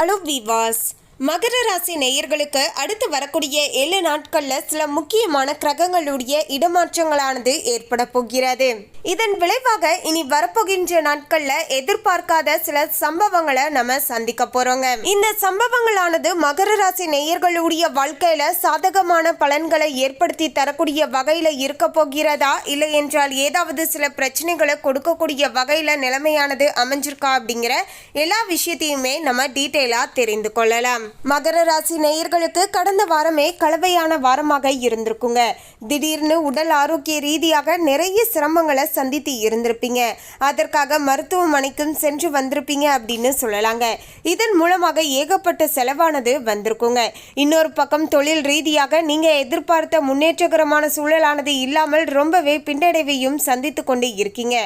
Hello விவாஸ், மகர ராசி நேயர்களுக்கு அடுத்து வரக்கூடிய 7 நாட்களில் சில முக்கியமான கிரகங்களுடைய இடமாற்றங்களானது ஏற்பட போகிறது. இதன் விளைவாக இனி வரப்போகின்ற நாட்களில் எதிர்பார்க்காத சில சம்பவங்களை நம்ம சந்திக்க போறோங்க. இந்த சம்பவங்களானது மகர ராசி நேயர்களுடைய வாழ்க்கையில சாதகமான பலன்களை ஏற்படுத்தி தரக்கூடிய வகையில இருக்க போகிறதா, இல்லை என்றால் ஏதாவது சில பிரச்சனைகளை கொடுக்கக்கூடிய வகையில நிலைமையானது அமைஞ்சிருக்கா அப்படிங்கிற எல்லா விஷயத்தையுமே நம்ம டீட்டெயிலா தெரிந்து கொள்ளலாம். மகர ராசி நேயர்களுக்கு கடந்த வாரமே கலவையான வாரமாக இருந்திருக்குங்க. திடீர்னு உடல் ஆரோக்கிய ரீதியாக நிறைய சிரமங்களை சந்தித்து இருந்திருப்பீங்க. அதற்காக மருத்துவமனைக்கும் சென்று வந்திருப்பீங்க அப்படின்னு சொல்லலாங்க. இதன் மூலமாக ஏகப்பட்ட செலவானது வந்திருக்குங்க. இன்னொரு பக்கம் தொழில் ரீதியாக நீங்க எதிர்பார்த்த முன்னேற்றகரமான சூழலானது இல்லாமல் ரொம்பவே பின்னடைவையும் சந்தித்து கொண்டு இருக்கீங்க.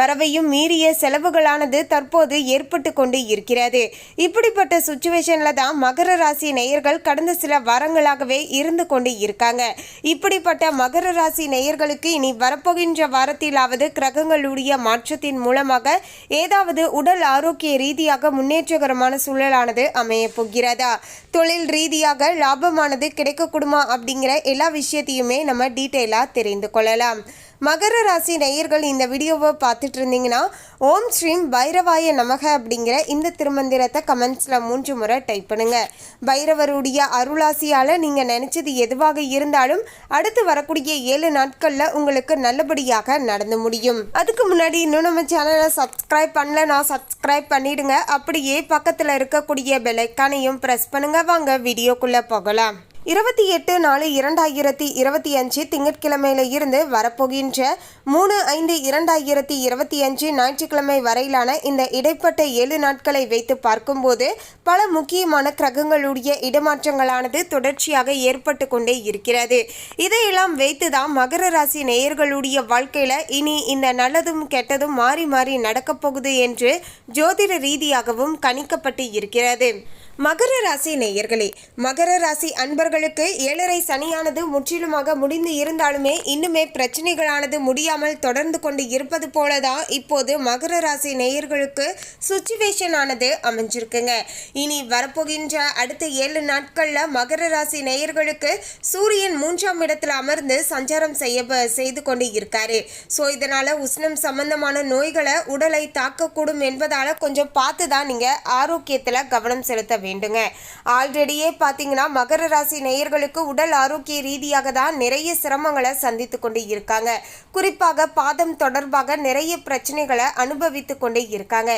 வரவையும் மீறிய செலவுகளானது தற்போது ஏற்பட்டு கொண்டு இருக்கிறது. இப்படிப்பட்ட சுச்சுவேஷன்ல தான் மகர ராசி நேயர்கள் கடந்த சில வாரங்களாகவே இருந்து கொண்டு இருக்காங்க. இப்படிப்பட்ட மகர ராசி நேயர்களுக்கு இனி வரப்போகின்ற வாரத்திலாவது கிரகங்களுடைய மாற்றத்தின் மூலமாக ஏதாவது உடல் ஆரோக்கிய ரீதியாக முன்னேற்றகரமான சூழலானது அமைய போகிறதா, தொழில் ரீதியாக லாபமானது கிடைக்கக்கூடுமா அப்படிங்கிற எல்லா விஷயத்தையுமே நம்ம டீட்டெயிலா தெரிந்து கொள்ளலாம். மகர ராசி நேயர்கள் இந்த வீடியோவை பார்த்துட்டு இருந்தீங்கன்னா ஓம் ஸ்ரீம் பைரவாய நமக அப்படிங்கிற இந்த திருமந்திரத்தை கமெண்ட்ஸில் 3 முறை டைப் பண்ணுங்க. பைரவருடைய அருளாசியால் நீங்கள் நினச்சது எதுவாக இருந்தாலும் அடுத்து வரக்கூடிய 7 நாட்களில் உங்களுக்கு நல்லபடியாக நடந்து முடியும். அதுக்கு முன்னாடி இன்னும் நம்ம சேனலை சப்ஸ்கிரைப் பண்ணலன்னா சப்ஸ்கிரைப் பண்ணிடுங்க. அப்படியே பக்கத்தில் இருக்கக்கூடிய பெல் ஐக்கானையும் ப்ரெஸ் பண்ணுங்க. வாங்க வீடியோக்குள்ளே போகலாம். 28/4/2025 திங்கட்கிழமையில இருந்து வரப்போகின்ற 3/5/2025 ஞாயிற்றுக்கிழமை வரையிலான இந்த இடைப்பட்ட 7 நாட்களை வைத்து பார்க்கும்போது பல முக்கியமான கிரகங்களுடைய இடமாற்றங்களானது தொடர்ச்சியாக ஏற்பட்டு கொண்டே இருக்கிறது. இதையெல்லாம் வைத்துதான் மகர ராசி நேயர்களுடைய வாழ்க்கையில இனி இந்த நல்லதும் கெட்டதும் மாறி மாறி நடக்கப் போகுது என்று ஜோதிட ரீதியாகவும் கணிக்கப்பட்டு இருக்கிறது. மகர ராசி நேயர்களே, மகர ராசி அன்பர்களுக்கு 7.5 சனியானது முற்றிலுமாக முடிந்து இருந்தாலுமே இன்னுமே பிரச்சனைகளானது முடியாமல் தொடர்ந்து கொண்டு இருப்பது போலதான் இப்போது மகர ராசி நேயர்களுக்கு சுச்சுவேஷன் ஆனது அமைஞ்சிருக்குங்க. இனி வரப்போகின்ற அடுத்த 7 நாட்கள்ல மகர ராசி நேயர்களுக்கு சூரியன் 3ஆம் இடத்துல அமர்ந்து சஞ்சாரம் செய்து கொண்டு இருக்காரு. ஸோ இதனால உஷ்ணம் சம்பந்தமான நோய்களை உடலை தாக்கக்கூடும் என்பதால கொஞ்சம் பார்த்து தான் நீங்க ஆரோக்கியத்துல கவனம் செலுத்த வேண்டுங்க. ஆல்ரெடியே பார்த்தீங்கன்னா மகர ராசி நேயர்களுக்கு உடல் ஆரோக்கிய ரீதியாக தான் நிறைய சிரமங்களை சந்தித்து கொண்டு இருக்காங்க. குறிப்பாக பாதம் தொடர்பாக நிறைய பிரச்சனைகளை அனுபவித்து கொண்டு இருக்காங்க.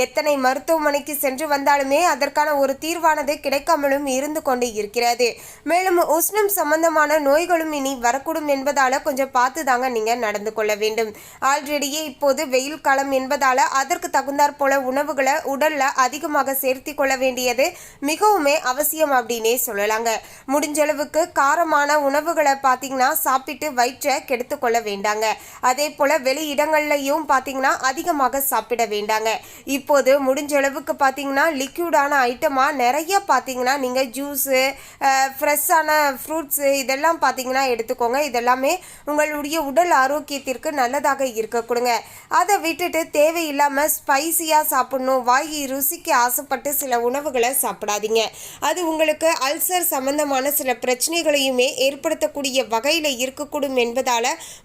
எத்தனை மருத்துவமனைக்கு சென்று வந்தாலுமே அதற்கான ஒரு தீர்வானது கிடைக்காமலும் இருந்து கொண்டு இருக்கிறது. மேலும் உஷ்ணம் சம்பந்தமான நோய்களும் இனி வரக்கூடும் என்பதால கொஞ்சம் பார்த்து தாங்க நீங்க நடந்து கொள்ள வேண்டும். ஆல்ரெடியே இப்போது வெயில் காலம் என்பதால அதற்கு தகுந்தாற் போல உணவுகளை உடல்ல அதிகமாக சேர்த்தி கொள்ள வேண்டியது மிகவுமே அவசியம் அப்படின்னே சொல்லலாங்க. முடிஞ்ச அளவுக்கு காரமான உணவுகளை பார்த்தீங்கன்னா சாப்பிட்டு வயிற்றை கெடுத்து கொள்ள வேண்டாங்க. அதே போல வெளி இடங்கள்லையும் பார்த்தீங்கன்னா அதிகமாக சாப்பிட வேண்டாங்க. இப்போது முடிஞ்ச அளவுக்கு பார்த்தீங்கன்னா லிக்யூடான ஐட்டமா நிறைய பார்த்தீங்கன்னா நீங்க ஜூஸு, ஃப்ரெஷ்ஷான ஃப்ரூட்ஸு இதெல்லாம் பார்த்தீங்கன்னா எடுத்துக்கோங்க. இதெல்லாமே உங்களுடைய உடல் ஆரோக்கியத்திற்கு நல்லதாக இருக்க கொடுங்க. அதை விட்டுட்டு தேவையில்லாம ஸ்பைசியா சாப்பிடணும், வாய் ருசிக்கு ஆசைப்பட்டு சில உணவுகளை சாப்பிடாதீங்க. அது உங்களுக்கு அல்சர் சம்பந்தமான சில பிரச்சனைகளையுமே ஏற்படுத்தக்கூடிய வகையில இருக்கக்கூடும் என்பதால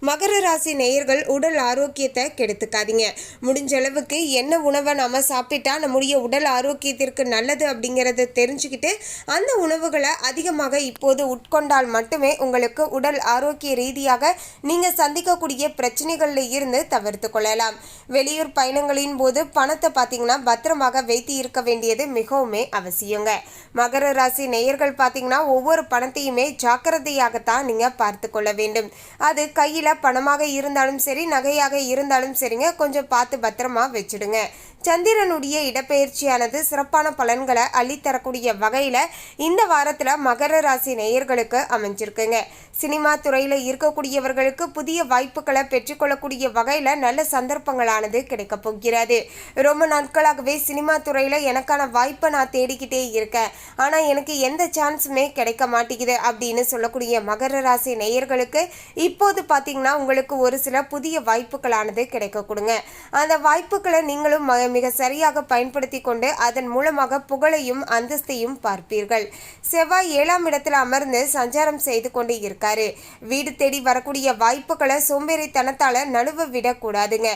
மகர ராசி நேயர்கள் உடல் ஆரோக்கியத்தை கெடுத்துக்காதீங்க. முடிஞ்ச அளவுக்கு என்ன உணவை நாம சாப்பிட்டா நம்முடைய உடல் ஆரோக்கியத்திற்கு நல்லது அப்படிங்கிறத தெரிஞ்சுக்கிட்டு அந்த உணவுகளை அதிகமாக இப்போது உட்கொண்டால் மட்டுமே உங்களுக்கு உடல் ஆரோக்கிய ரீதியாக நீங்க சந்திக்கக்கூடிய பிரச்சனைகள்ல இருந்து தவிர்த்து கொள்ளலாம். வெளியூர் பயணங்களின் போது பணத்தை பார்த்தீங்கன்னா பத்திரமாக வைத்து இருக்க வேண்டியது மிகவுமே அவசியங்க. மகர ராசி நேயர்கள் பார்த்தீங்கன்னா ஒவ்வொரு பணத்தையுமே ஜாக்கிரதையாகத்தான் நீங்க பார்த்து கொள்ள வேண்டும். அது கையில பணமாக இருந்தாலும் சரி, நகையாக இருந்தாலும் சரிங்க, கொஞ்சம் பார்த்து பத்திரமா வச்சிடுங்க. சந்திரனுடைய இடப்பெயர்ச்சியானது சிறப்பான பலன்களை அள்ளித்தரக்கூடிய வகையில இந்த வாரத்துல மகர ராசி நேயர்களுக்கு அமைஞ்சிருக்குங்க. சினிமா துறையில இருக்கக்கூடியவர்களுக்கு புதிய வாய்ப்புகளை பெற்றுக்கொள்ளக்கூடிய வகையில நல்ல சந்தர்ப்பங்களானது கிடைக்க போகிறது. ரொம்ப நாட்களாகவே சினிமா துறையில எனக்கான வாய்ப்பை நான் தேடிக்கிட்டே இருக்கேன், ஆனா எனக்கு எந்த சான்ஸுமே கிடைக்க மாட்டேங்குது அப்படின்னு சொல்லக்கூடிய மகர ராசி நேயர்களுக்கு இப்போது பார்த்தீங்கன்னா உங்களுக்கு ஒரு சில புதிய வாய்ப்புகளானது கிடைக்க கொடுங்க. அந்த வாய்ப்புகளை நீங்களும் மிக சரியாக பயன்படுத்தி கொண்டு அதன் மூலமாக புகழையும் அந்தஸ்தையும் பார்ப்பீர்கள். செவ்வாய் 7ஆம் இடத்தில் அமர்ந்து சஞ்சாரம் செய்து கொண்டு இருக்காரு. வீடு தேடி வரக்கூடிய வாய்ப்புகளை சோம்பேறித்தனத்தால நழுவ விடக்கூடாதுங்க.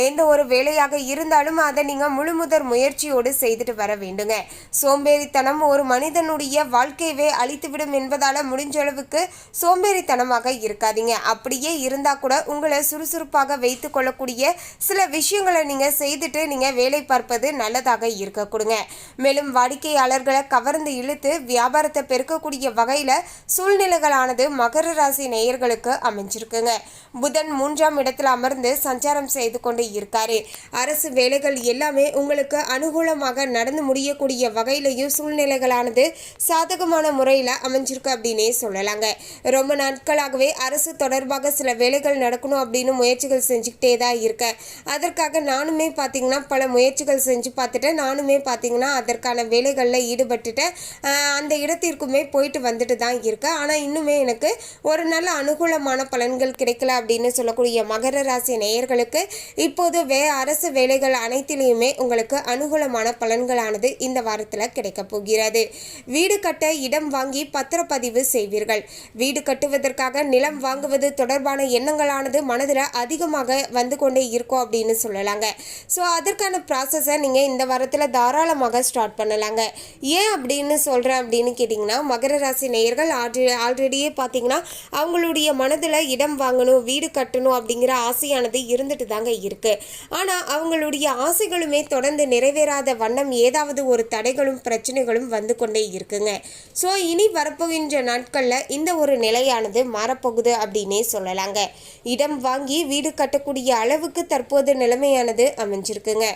எந்த ஒரு வேலையாக இருந்தாலும் அதை நீங்க முழுமுதற் முயற்சியோடு செய்துட்டு வர வேண்டுங்க. சோம்பேறித்தனம் ஒரு மனிதனுடைய வாழ்க்கையவே அழித்துவிடும் என்பதால முடிஞ்ச அளவுக்கு சோம்பேறித்தனமாக இருக்காதீங்க. அப்படியே இருந்தா கூட உங்களை சுறுசுறுப்பாக வைத்து கொள்ளக்கூடிய சில விஷயங்களை நீங்க செய்துட்டு நீங்க வேலை பார்ப்பது நல்லதாக இருக்க கொடுங்க. மேலும் வாடிக்கையாளர்களை கவர்ந்து இழுத்து வியாபாரத்தை பெருக்கக்கூடிய வகையில சூழ்நிலைகளானது மகர ராசி நேயர்களுக்கு அமைஞ்சிருக்குங்க. புதன் 3ஆம் இடத்துல அமர்ந்து சஞ்சாரம் செய்து கொண்டு இருக்காரு. அரசு வேலைகள் எல்லாமே உங்களுக்கு அனுகூலமாக நடந்து முடியக்கூடிய வகையிலையும் சூழ்நிலைகளானது சாதகமான முறையில் அமைஞ்சிருக்கு அப்படின்னே சொல்லலாங்க. ரொம்ப நாட்களாகவே அரசு தொடர்பாக சில வேலைகள் நடக்கணும் அப்படின்னு முயற்சிகள் செஞ்சுக்கிட்டே தான் இருக்கேன். அதற்காக நானுமே பார்த்தீங்கன்னா பல முயற்சிகள் செஞ்சு பார்த்துட்டேன். நானுமே பார்த்தீங்கன்னா அதற்கான வேலைகளில் ஈடுபட்டுட்டேன். அந்த இடத்திற்குமே போயிட்டு வந்துட்டு தான் இருக்கேன். ஆனால் இன்னுமே எனக்கு ஒரு நல்ல அனுகூலமான பலன்கள் கிடைக்கல அப்படின்னு சொல்லக்கூடிய மகர ராசி நேயர்களுக்கு இப்போது அரசு வேலைகள் அனைத்திலையுமே உங்களுக்கு அனுகூலமான பலன்களானது இந்த வாரத்தில் கிடைக்க போகிறது. வீடு கட்ட இடம் வாங்கி பத்திரப்பதிவு செய்வீர்கள். வீடு கட்டுவதற்காக நிலம் வாங்குவது தொடர்பான எண்ணங்களானது மனதில் அதிகமாக வந்து கொண்டே இருக்கும் அப்படின்னு சொல்லலாங்க. ஸோ அதற்கான ப்ராசஸை நீங்கள் இந்த வாரத்தில் தாராளமாக ஸ்டார்ட் பண்ணலாங்க. ஏன் அப்படின்னு சொல்கிறேன் அப்படின்னு கேட்டிங்கன்னா, மகர ராசி நேயர்கள் ஆல்ரெடியே பார்த்தீங்கன்னா அவங்களுடைய மனதில் இடம் வாங்கணும், வீடு கட்டணும் அப்படிங்கிற ஆசையானது இருந்துட்டு தாங்க இருக்குது. ஆனால் அவங்களுடைய ஆசைகளுமே தொடர்ந்து நிறைவேறாத வண்ணம் ஏதாவது ஒரு தடைகளும் பிரச்சனைகளும் வந்து கொண்டே இருக்குங்க. ஸோ இனி வரப்போகின்ற நாட்களில் இந்த ஒரு நிலையானது மாறப்போகுது அப்படின்னே சொல்லலாங்க. இடம் வாங்கி வீடு கட்டக்கூடிய அளவுக்கு தற்போது நிலைமையானது அமைஞ்சிருக்குங்க.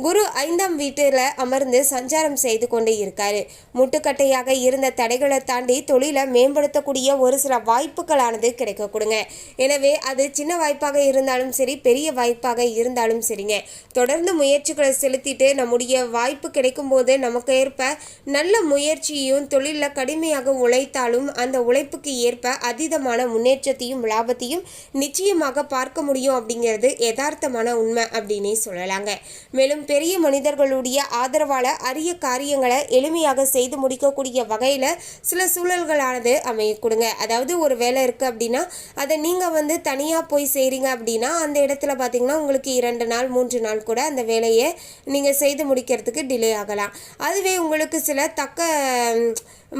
குரு 5ஆம் வீட்டில் அமர்ந்து சஞ்சாரம் செய்து கொண்டு இருக்காரு. முட்டுக்கட்டையாக இருந்த தடைகளை தாண்டி தொழிலை மேம்படுத்தக்கூடிய ஒரு சில வாய்ப்புகளானது கிடைக்க கொடுங்க. எனவே அது சின்ன வாய்ப்பாக இருந்தாலும் சரி, பெரிய வாய்ப்பாக இருந்தாலும் சரிங்க, தொடர்ந்து முயற்சிகளை செலுத்திட்டு நம்முடைய வாய்ப்பு கிடைக்கும் போது நமக்கு ஏற்ப நல்ல முயற்சியையும் தொழிலில் கடுமையாக உழைத்தாலும் அந்த உழைப்புக்கு ஏற்ப அதீதமான முன்னேற்றத்தையும் லாபத்தையும் நிச்சயமாக பார்க்க முடியும் அப்படிங்கிறது யதார்த்தமான உண்மை அப்படின்னே சொல்லலாங்க. மேலும் பெரிய மனிதர்களுடைய ஆதரவால அரிய காரியங்களை எளிமையாக செய்து முடிக்கக்கூடிய வகையில் சில சூழல்களானது அமைய கொடுங்க. அதாவது ஒரு வேலை இருக்குது அப்படின்னா அதை நீங்கள் தனியாக போய் செய்கிறீங்க அப்படின்னா அந்த இடத்துல பார்த்தீங்கன்னா உங்களுக்கு 2 நாள் 3 நாள் கூட அந்த வேலையை நீங்கள் செய்து முடிக்கிறதுக்கு டிலே ஆகலாம். அதுவே உங்களுக்கு சில தக்க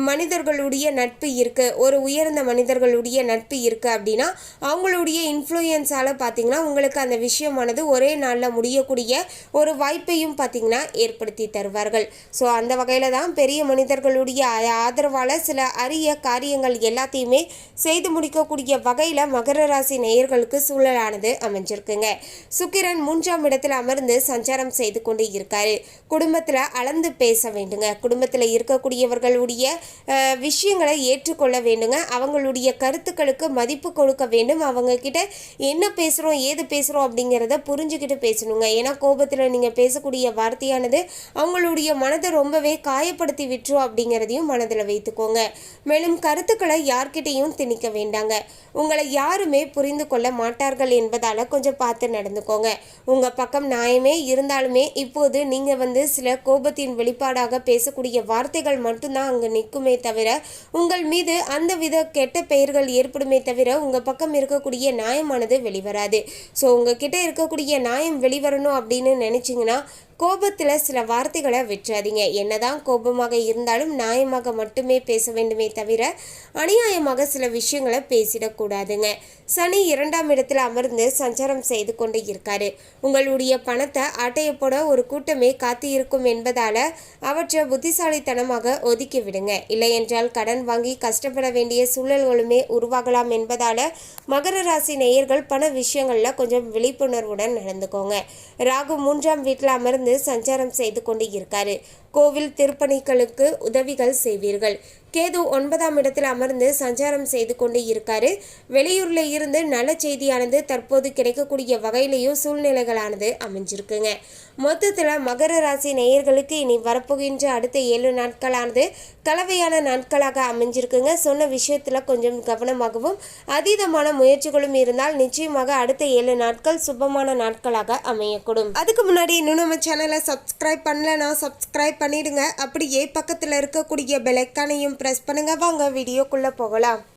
மனிதர்களுடைய நட்பு இருக்குது, ஒரு உயர்ந்த மனிதர்களுடைய நட்பு இருக்குது அப்படின்னா அவங்களுடைய இன்ஃப்ளூயன்ஸால் பார்த்தீங்கன்னா உங்களுக்கு அந்த விஷயமானது ஒரே நாளில் முடியக்கூடிய ஒரு வாய்ப்பையும் பார்த்தீங்கன்னா ஏற்படுத்தி தருவார்கள். ஸோ அந்த வகையில் தான் பெரிய மனிதர்களுடைய ஆதரவால் சில அரிய காரியங்கள் எல்லாத்தையுமே செய்து முடிக்கக்கூடிய வகையில் மகர ராசி நேயர்களுக்கு சூழலானது அமைஞ்சிருக்குங்க. சுக்கிரன் 3ஆம் இடத்தில் அமர்ந்து சஞ்சாரம் செய்து கொண்டு இருக்காரு. குடும்பத்தில் அளந்து பேச வேண்டுங்க. குடும்பத்தில் இருக்கக்கூடியவர்களுடைய விஷயங்களை ஏற்றுக்கொள்ள வேண்டுங்க. அவங்களுடைய கருத்துக்களுக்கு மதிப்பு கொடுக்க வேண்டும். அவங்க கிட்ட என்ன பேசுகிறோம் ஏது பேசுகிறோம் அப்படிங்கிறத புரிஞ்சுக்கிட்டு பேசணுங்க. ஏன்னா கோபத்தில் நீங்கள் பேசக்கூடிய வார்த்தையானது அவங்களுடைய மனதை ரொம்பவே காயப்படுத்தி விட்டுரும் அப்படிங்கிறதையும் மனதில் வைத்துக்கோங்க. மேலும் கருத்துக்களை யார்கிட்டையும் திணிக்க வேண்டாங்க. உங்களை யாருமே புரிந்து கொள்ள மாட்டார்கள் என்பதால் கொஞ்சம் பார்த்து நடந்துக்கோங்க. உங்கள் பக்கம் நியாயமே இருந்தாலுமே இப்போது நீங்கள் சில கோபத்தின் வெளிப்பாடாக பேசக்கூடிய வார்த்தைகள் மட்டும்தான் அங்கே நிற்குமே தவிர உங்கள் மீது அந்த வித கெட்ட பெயர்கள் ஏற்படுமே தவிர உங்கள் பக்கம் இருக்கக்கூடிய நியாயமானது வெளிவராது. ஸோ உங்ககிட்ட இருக்கக்கூடிய நியாயம் வெளிவரணும் அப்படின்னு நினச்சிங்கன்னா கோபத்தில் சில வார்த்தைகளை விட்டுறாதீங்க. என்னதான் கோபமாக இருந்தாலும் நியாயமாக மட்டுமே பேச வேண்டுமே தவிர அநியாயமாக சில விஷயங்களை பேசிடக்கூடாதுங்க. சனி 2ஆம் இடத்தில் அமர்ந்து சஞ்சாரம் செய்து கொண்டு இருக்காரு. உங்களுடைய பணத்தை ஆட்டைய போட ஒரு கூட்டமே காத்து இருக்கும் என்பதால் அவற்றை புத்திசாலித்தனமாக ஒதுக்கி விடுங்க. இல்லை என்றால் கடன் வாங்கி கஷ்டப்பட வேண்டிய சூழல்களுமே உருவாகலாம் என்பதால் மகர ராசி நேயர்கள் பண விஷயங்களில் கொஞ்சம் விழிப்புணர்வுடன் நடந்துக்கோங்க. ராகு 3ஆம் வீட்டில் அமர்ந்து சஞ்சாரம் செய்து கொண்டு இருக்காரு. கோவில் திருப்பணிகளுக்கு உதவிகள் செய்வீர்கள். கேது 9ஆம் இடத்தில் அமர்ந்து சஞ்சாரம் செய்து கொண்டு இருக்காரு. வெளியூர்ல இருந்து நல்ல செய்தியானது தற்போது கிடைக்கக்கூடிய வகையிலையும் சூழ்நிலைகளானது அமைஞ்சிருக்குங்க. மொத்தத்துல மகர ராசி நேயர்களுக்கு இனி வரப்போகின்ற அடுத்த 7 நாட்களானது கலவையான நாட்களாக அமைஞ்சிருக்குங்க. சொன்ன விஷயத்துல கொஞ்சம் கவனமாகவும் அதீதமான முயற்சிகளும் இருந்தால் நிச்சயமாக அடுத்த 7 நாட்கள் சுபமான நாட்களாக அமையக்கூடும். அதுக்கு முன்னாடி இன்னும் நம்ம சேனலை சப்ஸ்கிரைப் பண்ணலன்னா சப்ஸ்கிரைப் பண்ணிடுங்க. அப்படியே பக்கத்துல இருக்கக்கூடிய பெல் ஐகானையும் பிரஸ் பண்ணுங்க. வாங்க வீடியோக்குள்ள போகலாம்.